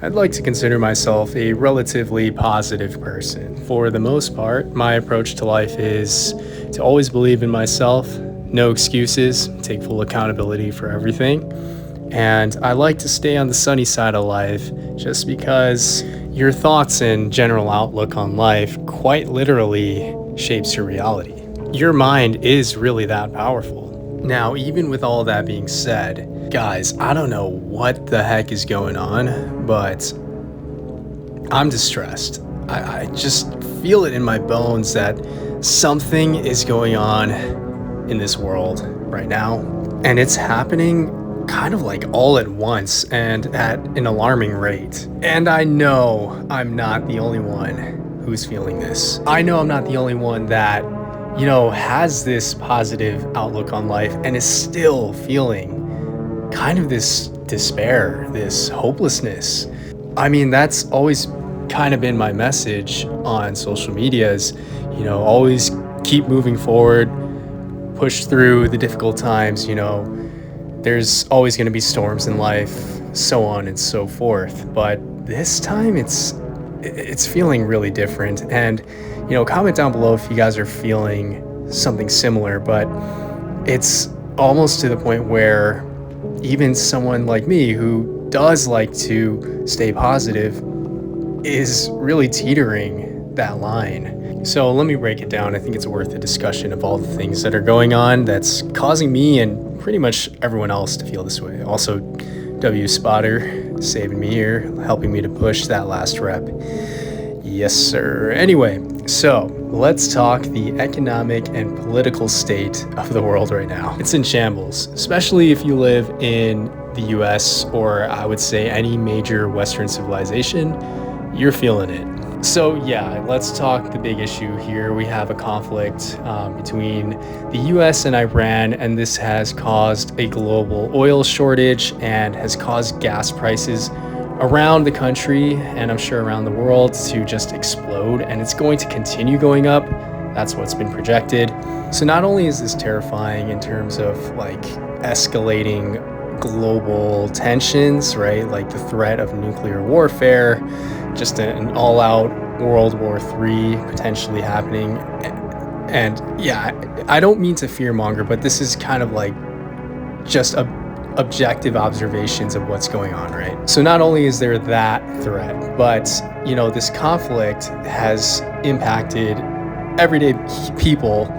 I'd like to consider myself a relatively positive person. For the most part, my approach to life is to always believe in myself, no excuses, take full accountability for everything. And I like to stay on the sunny side of life just because your thoughts and general outlook on life quite literally shapes your reality. Your mind is really that powerful. Now, even with all that being said, guys, I don't know what the heck is going on, but I'm distressed. I just feel it in my bones that something is going on in this world right now. And it's happening kind of like all at once and at an alarming rate. And I know I'm not the only one who's feeling this. I know I'm not the only one that, has this positive outlook on life and is still feeling kind of this despair, this hopelessness. I mean, that's always kind of been my message on social media is, always keep moving forward, push through the difficult times, there's always going to be storms in life, so on and so forth. But this time it's feeling really different. And, comment down below if you guys are feeling something similar, but it's almost to the point where even someone like me who does like to stay positive is really teetering that line. So let me break it down. I think it's worth a discussion of all the things that are going on that's causing me and pretty much everyone else to feel this way. Also, W Spotter saving me here, helping me to push that last rep. Yes, sir. Anyway, so let's talk the economic and political state of the world right now. It's in shambles, especially if you live in the US or I would say any major Western civilization, you're feeling it. So yeah, let's talk the big issue here. We have a conflict between the US and Iran, and this has caused a global oil shortage and has caused gas prices around the country and I'm sure around the world to just explode, and it's going to continue going up. That's what's been projected. So not only is this terrifying in terms of like escalating global tensions, right? Like the threat of nuclear warfare, just an all-out World War III potentially happening. And yeah, I don't mean to fearmonger, but this is kind of like just objective observations of what's going on, right? So not only is there that threat, but this conflict has impacted everyday people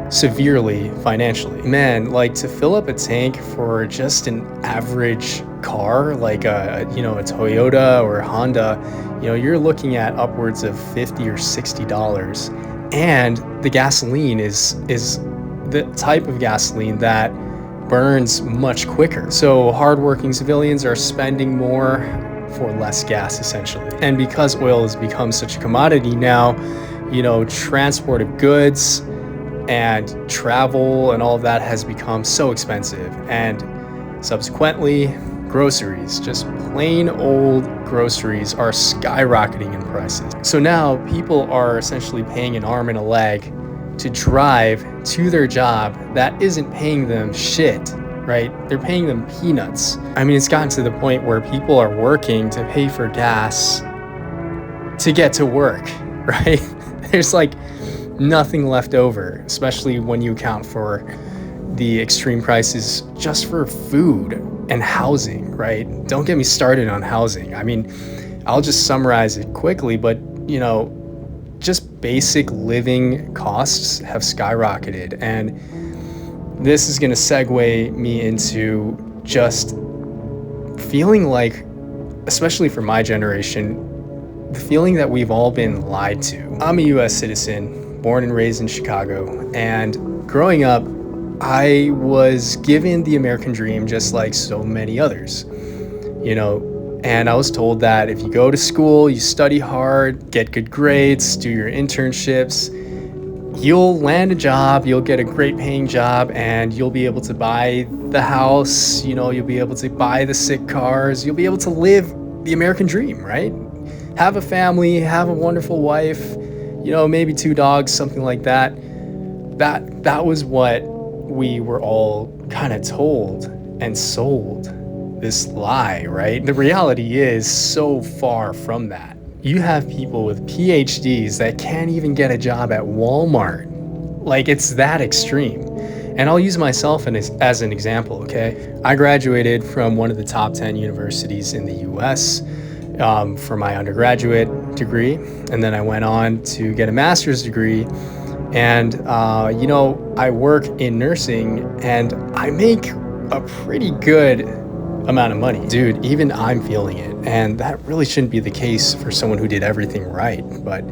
severely financially. Man, like to fill up a tank for just an average car, like a Toyota or a Honda, you're looking at upwards of $50 or $60. And the gasoline is the type of gasoline that burns much quicker. So hardworking civilians are spending more for less gas, essentially. And because oil has become such a commodity now, transport of goods and travel and all of that has become so expensive. And subsequently, groceries, just plain old groceries, are skyrocketing in prices. So now people are essentially paying an arm and a leg to drive to their job that isn't paying them shit, right? They're paying them peanuts. I mean, it's gotten to the point where people are working to pay for gas to get to work, right? There's like nothing left over, especially when you account for the extreme prices just for food and housing, right? Don't get me started on housing. I mean, I'll just summarize it quickly, but just basic living costs have skyrocketed. And this is going to segue me into just feeling like, especially for my generation, the feeling that we've all been lied to. I'm a US citizen, born and raised in Chicago, and growing up, I was given the American dream just like so many others, and I was told that if you go to school, you study hard, get good grades, do your internships, you'll land a job, you'll get a great paying job, and you'll be able to buy the house, you'll be able to buy the sick cars, you'll be able to live the American dream, right? Have a family, have a wonderful wife, maybe 2 dogs, something like that. That was what we were all kind of told and sold this lie, right? The reality is so far from that. You have people with PhDs that can't even get a job at Walmart. Like, it's that extreme. And I'll use myself as an example, okay? I graduated from one of the top 10 universities in the US for my undergraduate degree. And then I went on to get a master's degree. And, I work in nursing and I make a pretty good amount of money. Dude, even I'm feeling it. And that really shouldn't be the case for someone who did everything right. But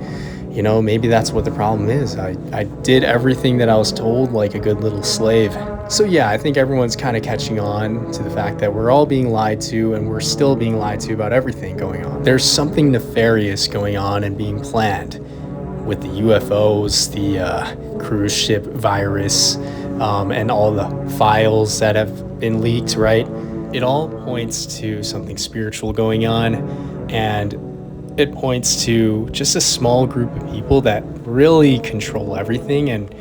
maybe that's what the problem is. I did everything that I was told like a good little slave. So yeah, I think everyone's kind of catching on to the fact that we're all being lied to and we're still being lied to about everything going on. There's something nefarious going on and being planned with the UFOs, the cruise ship virus, and all the files that have been leaked, right? It all points to something spiritual going on, and it points to just a small group of people that really control everything and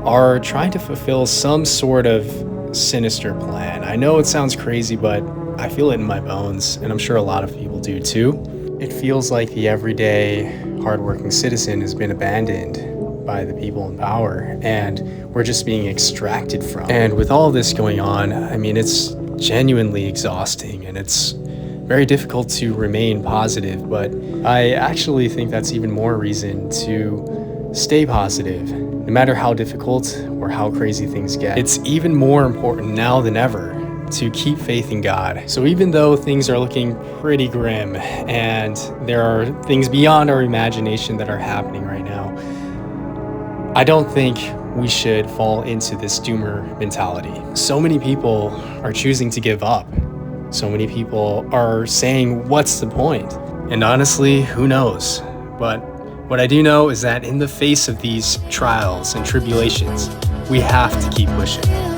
are trying to fulfill some sort of sinister plan. I know it sounds crazy, but I feel it in my bones, and I'm sure a lot of people do too. It feels like the everyday, hardworking citizen has been abandoned by the people in power, and we're just being extracted from. And with all this going on, I mean, it's genuinely exhausting, and it's very difficult to remain positive, but I actually think that's even more reason to stay positive, no matter how difficult or how crazy things get. It's even more important now than ever to keep faith in God. So even though things are looking pretty grim and there are things beyond our imagination that are happening right now, I don't think we should fall into this doomer mentality. So many people are choosing to give up. So many people are saying, what's the point? And honestly, who knows? But what I do know is that in the face of these trials and tribulations, we have to keep pushing.